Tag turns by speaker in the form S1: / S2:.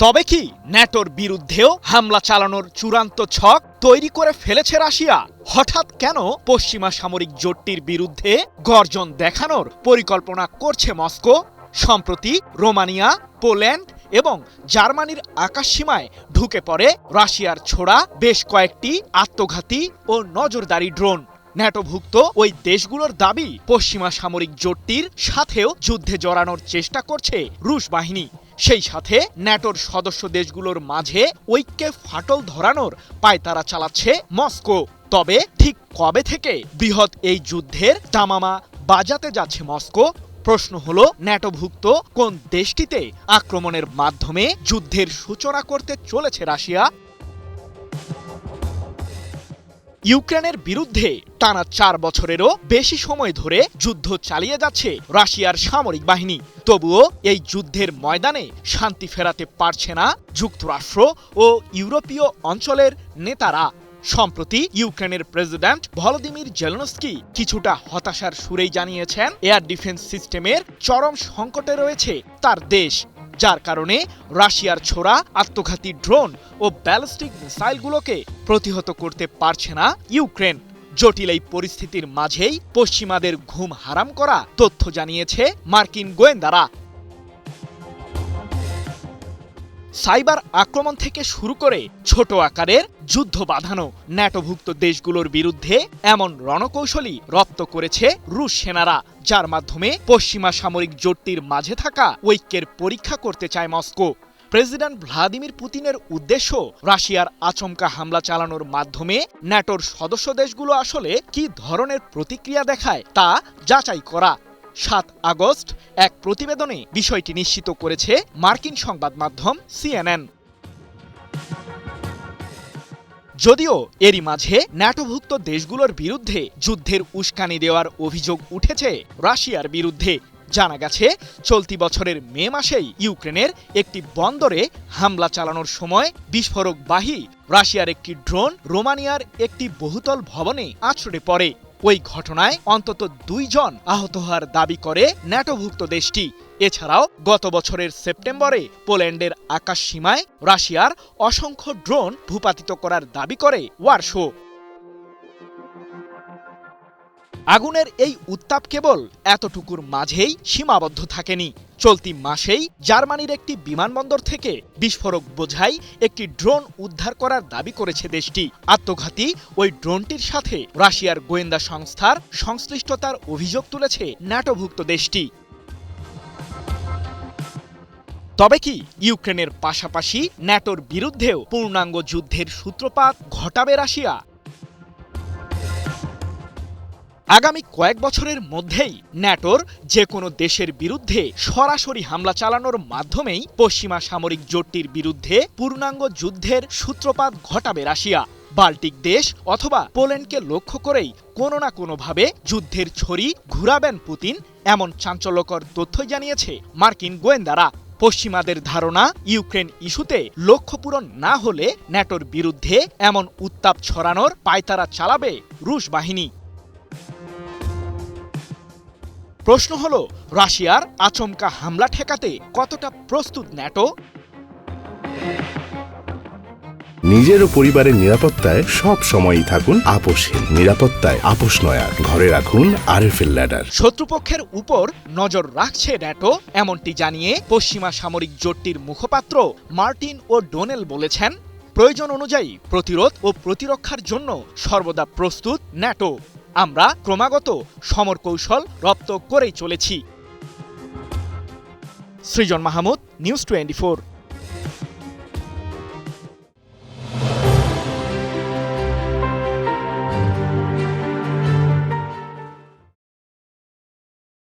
S1: তবে কি ন্যাটোর বিরুদ্ধেও হামলা চালানোর চূড়ান্ত ছক তৈরি করে ফেলেছে রাশিয়া? হঠাৎ কেন পশ্চিমা সামরিক জোটটির বিরুদ্ধে গর্জন দেখানোর পরিকল্পনা করছে মস্কো? সম্প্রতি রোমানিয়া, পোল্যান্ড এবং জার্মানির আকাশসীমায় ঢুকে পড়ে রাশিয়ার ছোড়া বেশ কয়েকটি আত্মঘাতী ও নজরদারি ড্রোন। ন্যাটোভুক্ত ওই দেশগুলোর দাবি, পশ্চিমা সামরিক জোটটির সাথেও যুদ্ধে জড়ানোর চেষ্টা করছে রুশ বাহিনী। সেই সাথে ন্যাটোর সদস্য দেশগুলোর মাঝে ঐক্যে ফাটল ধরানোর পায়তারা চালাচ্ছে মস্কো। তবে ঠিক কবে থেকে বৃহৎ এই যুদ্ধের দামামা বাজাতে যাচ্ছে মস্কো? প্রশ্ন হলো, ন্যাটোভুক্ত কোন দেশটিতে আক্রমণের মাধ্যমে যুদ্ধের সূচনা করতে চলেছে রাশিয়া? ইউক্রেনের বিরুদ্ধে টানা 4 বছরেরও বেশি সময় ধরে যুদ্ধ চালিয়ে যাচ্ছে রাশিয়ার সামরিক বাহিনী। তবুও এই যুদ্ধের ময়দানে শান্তি ফেরাতে পারছে না যুক্তরাষ্ট্র ও ইউরোপীয় অঞ্চলের নেতারা। সম্প্রতি ইউক্রেনের প্রেসিডেন্ট ভলোদিমির জেলেনস্কি কিছুটা হতাশার সুরেই জানিয়েছেন, এয়ার ডিফেন্স সিস্টেমের চরম সংকটে রয়েছে তার দেশ, যার কারণে রাশিয়ার ছোড়া আত্মঘাতী ড্রোন ও ব্যালিস্টিক মিসাইলগুলোকে প্রতিহত করতে পারছে না ইউক্রেন। জটিল এই পরিস্থিতির মাঝেই পশ্চিমাদের ঘুম হারাম করা তথ্য জানিয়েছে মার্কিন গোয়েন্দারা। সাইবার আক্রমণ থেকে শুরু করে ছোট আকারের যুদ্ধ বাঁধানো ন্যাটোভুক্ত দেশগুলোর বিরুদ্ধে এমন রণকৌশলী রপ্ত করেছে রুশ সেনারা, যার মাধ্যমে পশ্চিমা সামরিক জোটটির মাঝে থাকা ঐক্যের পরীক্ষা করতে চায় মস্কো। প্রেসিডেন্ট ভ্লাদিমির পুতিনের উদ্দেশ্য রাশিয়ার আচমকা হামলা চালানোর মাধ্যমে ন্যাটোর সদস্য দেশগুলো আসলে কি ধরনের প্রতিক্রিয়া দেখায় তা যাচাই করা। 7 আগস্ট এক প্রতিবেদনে বিষয়টি নিশ্চিত করেছে মার্কিন সংবাদ মাধ্যম CNN। যদিও এরই মাঝে ন্যাটোভুক্ত দেশগুলোর বিরুদ্ধে যুদ্ধের উস্কানি দেওয়ার অভিযোগ উঠেছে রাশিয়ার বিরুদ্ধে। জানা গেছে, চলতি বছরের মে মাসেই ইউক্রেনের একটি বন্দরে হামলা চালানোর সময় বিস্ফোরকবাহী রাশিয়ার একটি ড্রোন রোমানিয়ার একটি বহুতল ভবনে আছড়ে পড়ে। ওই ঘটনায় অন্তত 2 জন আহত হওয়ার দাবি করে ন্যাটোভুক্ত দেশটি। এছাড়াও গত বছরের সেপ্টেম্বরে পোল্যান্ডের আকাশ সীমায় রাশিয়ার অসংখ্য ড্রোন ভূপাতিত করার দাবি করে ওয়ারশো। আগুনের এই উত্তাপ কেবল এতটুকুর মাঝেই সীমাবদ্ধ থাকেনি। চলতি মাসেই জার্মানির একটি বিমানবন্দর থেকে বিস্ফোরক বোঝাই একটি ড্রোন উদ্ধার করার দাবি করেছে দেশটি। আত্মঘাতী ওই ড্রোনটির সাথে রাশিয়ার গোয়েন্দা সংস্থার সংশ্লিষ্টতার অভিযোগ তুলেছে ন্যাটোভুক্ত দেশটি। তবে কি ইউক্রেনের পাশাপাশি ন্যাটোর বিরুদ্ধেও পূর্ণাঙ্গ যুদ্ধের সূত্রপাত ঘটাবে রাশিয়া? আগামী কয়েক বছরের মধ্যেই ন্যাটোর যে কোনো দেশের বিরুদ্ধে সরাসরি হামলা চালানোর মাধ্যমেই পশ্চিমা সামরিক জোটটির বিরুদ্ধে পূর্ণাঙ্গ যুদ্ধের সূত্রপাত ঘটাবে রাশিয়া। বাল্টিক দেশ অথবা পোল্যান্ডকে লক্ষ্য করেই কোনো না কোনোভাবে যুদ্ধের ছড়ি ঘুরাবেন পুতিন, এমন চাঞ্চল্যকর তথ্যই জানিয়েছে মার্কিন গোয়েন্দারা। পশ্চিমাদের ধারণা, ইউক্রেন ইস্যুতে লক্ষ্য পূরণ না হলে ন্যাটোর বিরুদ্ধে এমন উত্তাপ ছড়ানোর পায়তারা চালাবে রুশ বাহিনী। প্রশ্ন হলো, রাশিয়ার আচমকা হামলা ঠেকাতে কতটা প্রস্তুত ন্যাটো?
S2: নিজের ও পরিবারের নিরাপত্তায় সব সময়ই থাকুন আপোষহীন। নিরাপত্তায় আপোষ নয়, ঘরে রাখুন RFL ল্যাডার।
S1: শত্রুপক্ষের উপর নজর রাখছে ন্যাটো, এমনটি জানিয়ে পশ্চিমা সামরিক জোটটির মুখপাত্র মার্টিন ও ডোনেল বলেছেন, প্রয়োজন অনুযায়ী প্রতিরোধ ও প্রতিরক্ষার জন্য সর্বদা প্রস্তুত ন্যাটো। আমরা ক্রমাগত সমর কৌশল রপ্ত করেই চলেছি। সৃজন মাহমুদ, নিউজ 24।